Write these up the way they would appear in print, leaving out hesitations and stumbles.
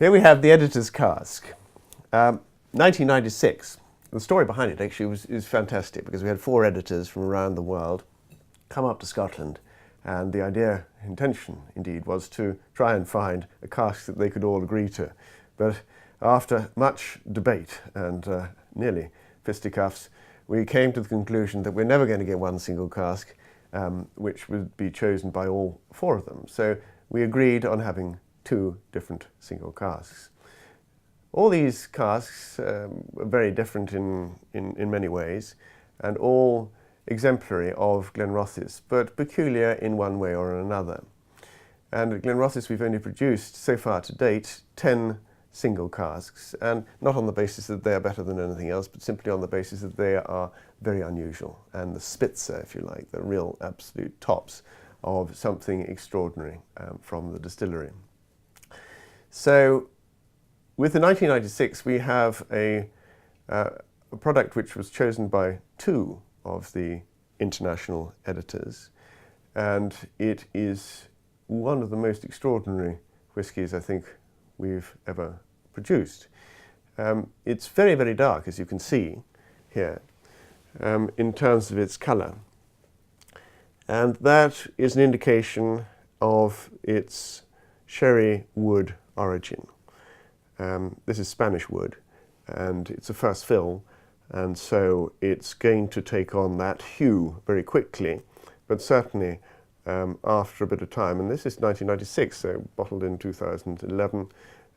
Here we have the editor's cask. 1996. The story behind it actually is fantastic, because we had 4 editors from around the world come up to Scotland, and the intention indeed, was to try and find a cask that they could all agree to. But after much debate and nearly fisticuffs, we came to the conclusion that we're never going to get one single cask which would be chosen by all 4 of them. So we agreed on having 2 different single casks. All these casks are very different in many ways, and all exemplary of Glenrothes, but peculiar in one way or another. And at Glenrothes we've only produced, so far to date, 10 single casks, and not on the basis that they are better than anything else, but simply on the basis that they are very unusual, and the Spitzer, if you like, the real absolute tops of something extraordinary from the distillery. So with the 1996 we have a product which was chosen by 2 of the international editors, and it is one of the most extraordinary whiskies I think we've ever produced. It's very, very dark, as you can see here, in terms of its colour, and that is an indication of its sherry wood origin. This is Spanish wood, and it's a first fill, and so it's going to take on that hue very quickly, but certainly after a bit of time. And this is 1996, so bottled in 2011,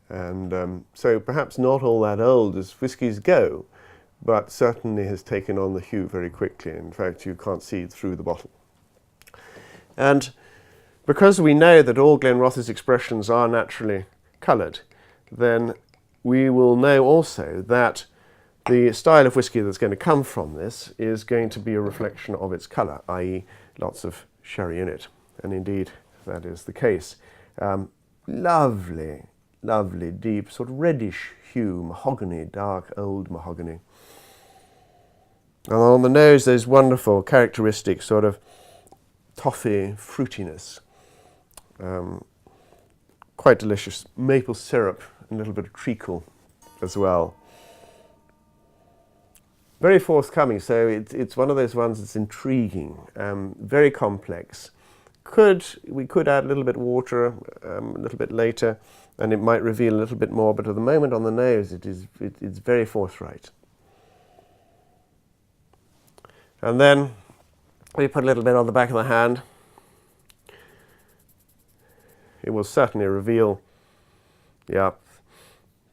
and so perhaps not all that old as whiskies go, but certainly has taken on the hue very quickly. In fact, you can't see through the bottle. And because we know that all Glenrothes expressions are naturally coloured, then we will know also that the style of whisky that's going to come from this is going to be a reflection of its colour, i.e. lots of sherry in it. And indeed, that is the case. Lovely, lovely, deep, sort of reddish hue, mahogany, dark, old mahogany. And on the nose, those wonderful characteristic sort of toffee fruitiness. Quite delicious. Maple syrup and a little bit of treacle as well. Very forthcoming, so it's one of those ones that's intriguing, very complex. We could add a little bit of water a little bit later, and it might reveal a little bit more, but at the moment on the nose it's very forthright. And then we put a little bit on the back of the hand. It will certainly reveal, yeah,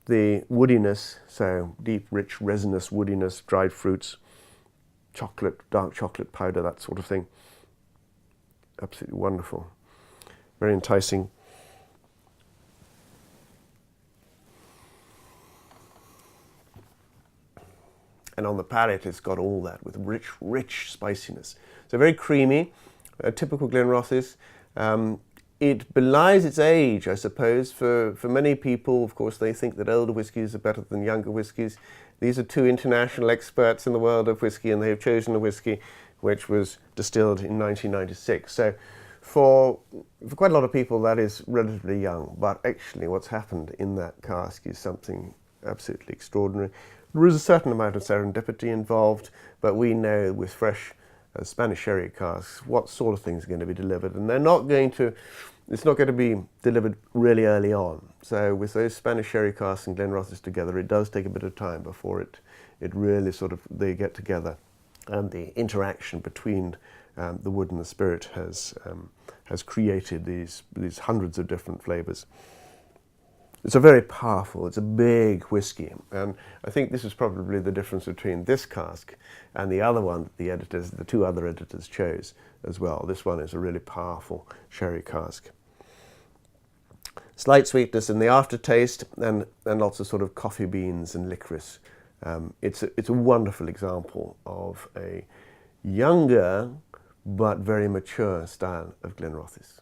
the woodiness, so deep, rich, resinous woodiness, dried fruits, chocolate, dark chocolate powder, that sort of thing. Absolutely wonderful. Very enticing. And on the palate, it's got all that with rich, rich spiciness. So very creamy, typical Glenrothes. It belies its age, I suppose. For many people, of course, they think that older whiskies are better than younger whiskies. These are 2 international experts in the world of whisky, and they have chosen a whisky which was distilled in 1996. So for quite a lot of people, that is relatively young. But actually, what's happened in that cask is something absolutely extraordinary. There is a certain amount of serendipity involved, but we know with fresh Spanish sherry casks what sort of things are going to be delivered, and it's not going to be delivered really early on. So with those Spanish sherry casks and Glenrothes together, it does take a bit of time before it really they get together, and the interaction between the wood and the spirit has created these hundreds of different flavours. It's a very powerful, it's a big whisky, and I think this is probably the difference between this cask and the other one that the 2 other editors chose as well. This one is a really powerful sherry cask. Slight sweetness in the aftertaste, and lots of sort of coffee beans and licorice. It's a wonderful example of a younger but very mature style of Glenrothes.